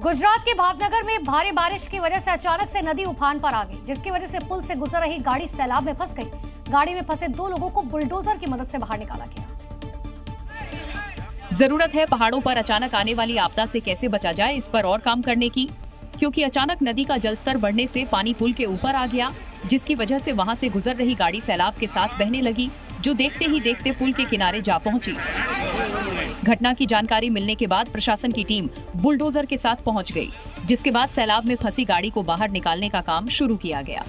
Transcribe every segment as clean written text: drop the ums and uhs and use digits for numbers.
गुजरात के भावनगर में भारी बारिश की वजह से अचानक से नदी उफान पर आ गई, जिसकी वजह से पुल से गुजर रही गाड़ी सैलाब में फंस गई। गाड़ी में फंसे 2 लोगों को बुलडोजर की मदद से बाहर निकाला गया। जरूरत है पहाड़ों पर अचानक आने वाली आपदा से कैसे बचा जाए, इस पर और काम करने की, क्योंकि अचानक नदी का जलस्तर बढ़ने से पानी पुल के ऊपर आ गया, जिसकी वजह से वहां से गुजर रही गाड़ी सैलाब के साथ बहने लगी, जो देखते ही देखते पुल के किनारे जा पहुंची। घटना की जानकारी मिलने के बाद प्रशासन की टीम बुलडोजर के साथ पहुंच गई, जिसके बाद सैलाब में फंसी गाड़ी को बाहर निकालने का काम शुरू किया गया।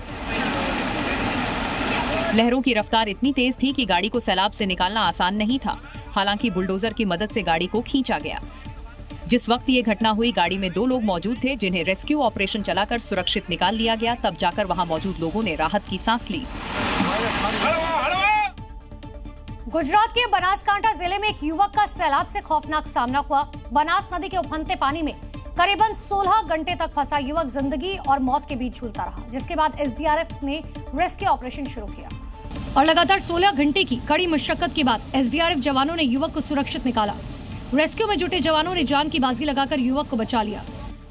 लहरों की रफ्तार इतनी तेज थी कि गाड़ी को सैलाब से निकालना आसान नहीं था। हालांकि बुलडोजर की मदद से गाड़ी को खींचा गया। जिस वक्त ये घटना हुई, गाड़ी में 2 लोग मौजूद थे, जिन्हें रेस्क्यू ऑपरेशन चलाकर सुरक्षित निकाल लिया गया। तब जाकर वहां मौजूद लोगों ने राहत की सांस ली। गुजरात के बनासकांठा जिले में एक युवक का सैलाब से खौफनाक सामना हुआ। बनास नदी के उफनते पानी में करीबन 16 घंटे तक फंसा युवक जिंदगी और मौत के बीच झूलता रहा, जिसके बाद एसडीआरएफ ने रेस्क्यू ऑपरेशन शुरू किया और लगातार 16 घंटे की कड़ी मशक्कत के बाद एसडीआरएफ जवानों ने युवक को सुरक्षित निकाला। रेस्क्यू में जुटे जवानों ने जान की बाजी लगाकर युवक को बचा लिया।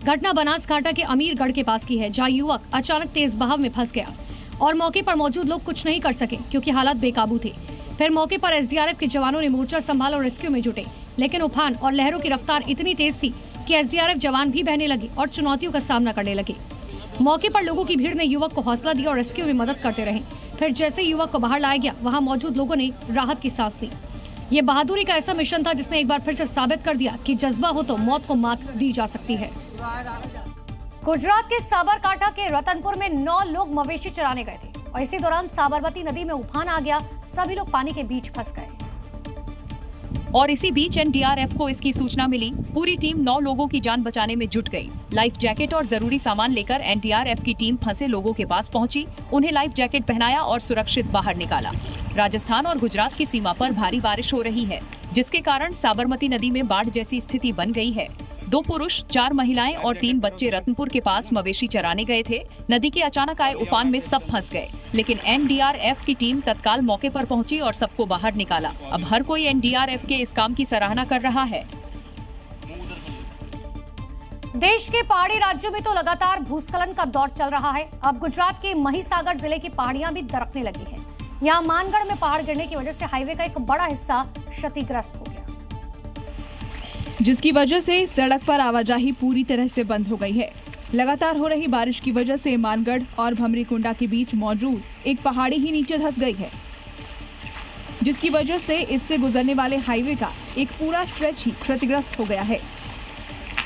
घटना बनासकांठा के अमीरगढ़ के पास की है, जहाँ युवक अचानक तेज बहाव में फंस गया और मौके पर मौजूद लोग कुछ नहीं कर सके क्योंकि हालात बेकाबू थे। फिर मौके पर एसडीआरएफ के जवानों ने मोर्चा संभाला और रेस्क्यू में जुटे, लेकिन उफान और लहरों की रफ्तार इतनी तेज थी कि एसडीआरएफ जवान भी बहने लगे और चुनौतियों का सामना करने लगे। मौके पर लोगों की भीड़ ने युवक को हौसला दिया और रेस्क्यू में मदद करते रहे। फिर जैसे युवक को बाहर लाया गया, वहां मौजूद लोगों ने राहत की सांस ली। ये बहादुरी का ऐसा मिशन था जिसने एक बार फिर से साबित कर दिया कि जज्बा हो तो मौत को मात दी जा सकती है। गुजरात के साबरकांठा के रतनपुर में 9 लोग मवेशी चराने गए थे और इसी दौरान साबरमती नदी में उफान आ गया। सभी लोग पानी के बीच फंस गए और इसी बीच एनडीआरएफ को इसकी सूचना मिली। पूरी टीम 9 लोगों की जान बचाने में जुट गई। लाइफ जैकेट और जरूरी सामान लेकर एनडीआरएफ की टीम फंसे लोगों के पास पहुंची, उन्हें लाइफ जैकेट पहनाया और सुरक्षित बाहर निकाला। राजस्थान और गुजरात की सीमा पर भारी बारिश हो रही है, जिसके कारण साबरमती नदी में बाढ़ जैसी स्थिति बन गई है। 2 पुरुष, 4 महिलाएं और 3 बच्चे रतनपुर के पास मवेशी चराने गए थे। नदी के अचानक आए उफान में सब फंस गए, लेकिन एनडीआरएफ की टीम तत्काल मौके पर पहुंची और सबको बाहर निकाला। अब हर कोई एनडीआरएफ के इस काम की सराहना कर रहा है। देश के पहाड़ी राज्यों में तो लगातार भूस्खलन का दौर चल रहा है। अब गुजरात के महिसागर जिले की पहाड़ियां भी दरकने लगी हैं। यहाँ मानगढ़ में पहाड़ गिरने की वजह से हाईवे का एक बड़ा हिस्सा क्षतिग्रस्त हो गया, जिसकी वजह से सड़क पर आवाजाही पूरी तरह से बंद हो गई है। लगातार हो रही बारिश की वजह से मानगढ़ और भमरीकुंडा के बीच मौजूद एक पहाड़ी ही नीचे धंस गई है, जिसकी वजह से इससे गुजरने वाले हाईवे का एक पूरा स्ट्रेच ही क्षतिग्रस्त हो गया है।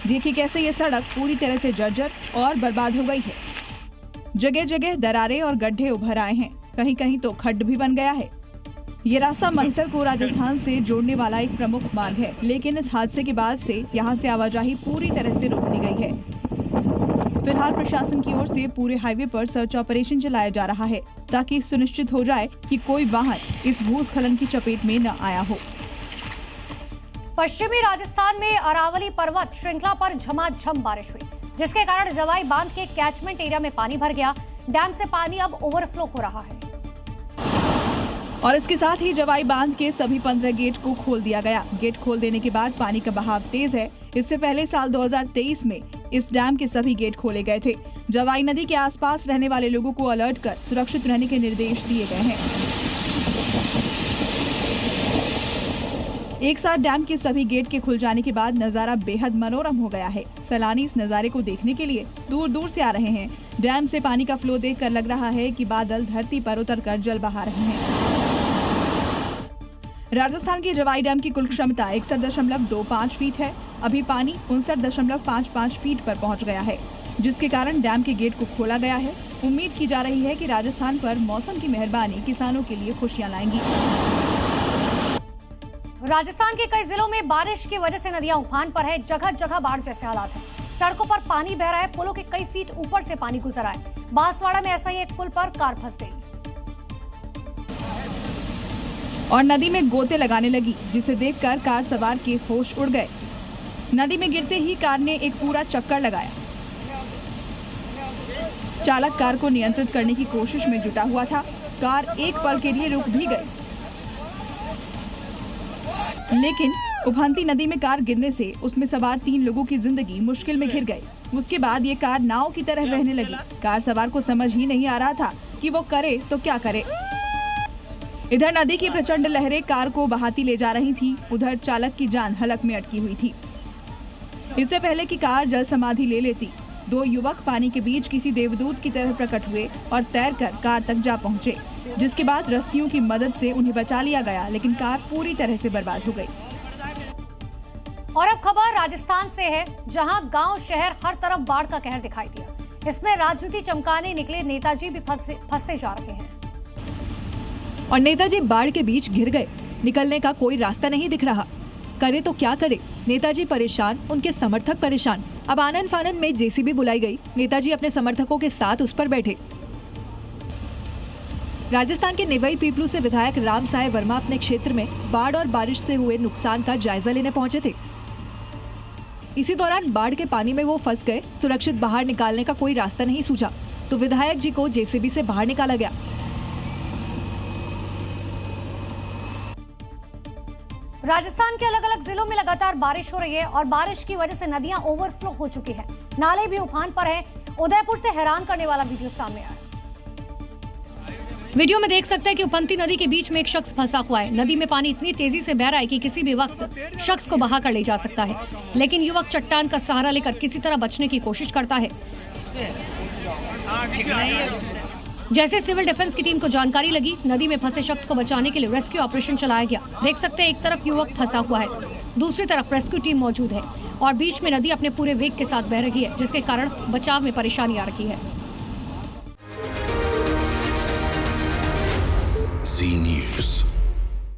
देखिए कैसे ये सड़क पूरी तरह से जर्जर और बर्बाद हो गई है। जगह जगह दरारें और गड्ढे उभर आए हैं, कहीं कहीं तो खड्ड भी बन गया है। ये रास्ता महिसर को राजस्थान से जोड़ने वाला एक प्रमुख मार्ग है, लेकिन इस हादसे के बाद से यहाँ से आवाजाही पूरी तरह से रोक दी गई है। फिलहाल प्रशासन की ओर से पूरे हाईवे पर सर्च ऑपरेशन चलाया जा रहा है, ताकि सुनिश्चित हो जाए कि कोई वाहन इस भूस्खलन की चपेट में न आया हो। पश्चिमी राजस्थान में अरावली पर्वत श्रृंखला पर झमाझम बारिश हुई, जिसके कारण जवाई बांध के कैचमेंट एरिया में पानी भर गया। डैम से पानी अब ओवरफ्लो हो रहा है और इसके साथ ही जवाई बांध के सभी 15 गेट को खोल दिया गया। गेट खोल देने के बाद पानी का बहाव तेज है। इससे पहले साल 2023 में इस डैम के सभी गेट खोले गए थे। जवाई नदी के आसपास रहने वाले लोगों को अलर्ट कर सुरक्षित रहने के निर्देश दिए गए हैं। एक साथ डैम के सभी गेट के खुल जाने के बाद नजारा बेहद मनोरम हो गया है। सैलानी इस नजारे को देखने के लिए दूर दूर से आ रहे हैं। डैम से पानी का फ्लो देखकर लग रहा है कि बादल धरती पर उतरकर जल बहा रहे हैं। राजस्थान के जवाई डैम की कुल क्षमता 61.25 फीट है। अभी पानी 59.55 फीट पर पहुंच गया है, जिसके कारण डैम के गेट को खोला गया है। उम्मीद की जा रही है कि राजस्थान पर मौसम की मेहरबानी किसानों के लिए खुशियां लाएंगी। राजस्थान के कई जिलों में बारिश की वजह से नदियां उफान पर है। जगह जगह बाढ़ जैसे हालात हैं। सड़कों पर पानी बह रहा है। पुलों के कई फीट ऊपर से पानी गुजर आए। बांसवाड़ा में ऐसा ही एक पुल पर कार फंस गई और नदी में गोते लगाने लगी, जिसे देखकर कार सवार के होश उड़ गए। नदी में गिरते ही कार ने एक पूरा चक्कर लगाया। चालक कार को नियंत्रित करने की कोशिश में जुटा हुआ था। कार एक पल के लिए रुक भी गई, लेकिन उफनती नदी में कार गिरने से उसमें सवार 3 लोगों की जिंदगी मुश्किल में घिर गई। उसके बाद ये कार नाव की तरह बहने लगी। कार सवार को समझ ही नहीं आ रहा था कि वो करे तो क्या करे। इधर नदी की प्रचंड लहरें कार को बहाती ले जा रही थी, उधर चालक की जान हलक में अटकी हुई थी। इससे पहले कि कार जल समाधि ले लेती, 2 युवक पानी के बीच किसी देवदूत की तरह प्रकट हुए और तैरकर कार तक जा पहुंचे, जिसके बाद रस्सियों की मदद से उन्हें बचा लिया गया, लेकिन कार पूरी तरह से बर्बाद हो गई। और अब खबर राजस्थान से है, जहां गांव शहर हर तरफ बाढ़ का कहर दिखाई दिया। इसमें राजनीति चमकाने निकले नेताजी भी फंसते जा रहे हैं। और नेताजी बाढ़ के बीच घिर गए। निकलने का कोई रास्ता नहीं दिख रहा। करे तो क्या करे। नेताजी परेशान, उनके समर्थक परेशान। अब आनन फानन में जेसीबी बुलाई गई। नेताजी अपने समर्थकों के साथ उस पर बैठे। राजस्थान के निवई पीपलू से विधायक राम साय वर्मा अपने क्षेत्र में बाढ़ और बारिश से हुए नुकसान का जायजा लेने पहुंचे थे। इसी दौरान बाढ़ के पानी में वो फंस गए। सुरक्षित बाहर निकालने का कोई रास्ता नहीं सूझा, तो विधायक जी को जेसीबी से बाहर निकाला गया। राजस्थान के अलग अलग जिलों में लगातार बारिश हो रही है और बारिश की वजह से नदियां ओवरफ्लो हो चुकी हैं। नाले भी उफान पर हैं। उदयपुर से हैरान करने वाला वीडियो सामने आया। वीडियो में देख सकते हैं कि उफनती नदी के बीच में एक शख्स फंसा हुआ है। नदी में पानी इतनी तेजी से बह रहा है कि किसी भी वक्त शख्स को बहा कर ले जा सकता है, लेकिन युवक चट्टान का सहारा लेकर किसी तरह बचने की कोशिश करता है। जैसे सिविल डिफेंस की टीम को जानकारी लगी, नदी में फंसे शख्स को बचाने के लिए रेस्क्यू ऑपरेशन चलाया गया। देख सकते हैं एक तरफ युवक फंसा हुआ है, दूसरी तरफ रेस्क्यू टीम मौजूद है और बीच में नदी अपने पूरे वेग के साथ बह रही है, जिसके कारण बचाव में परेशानी आ रही है।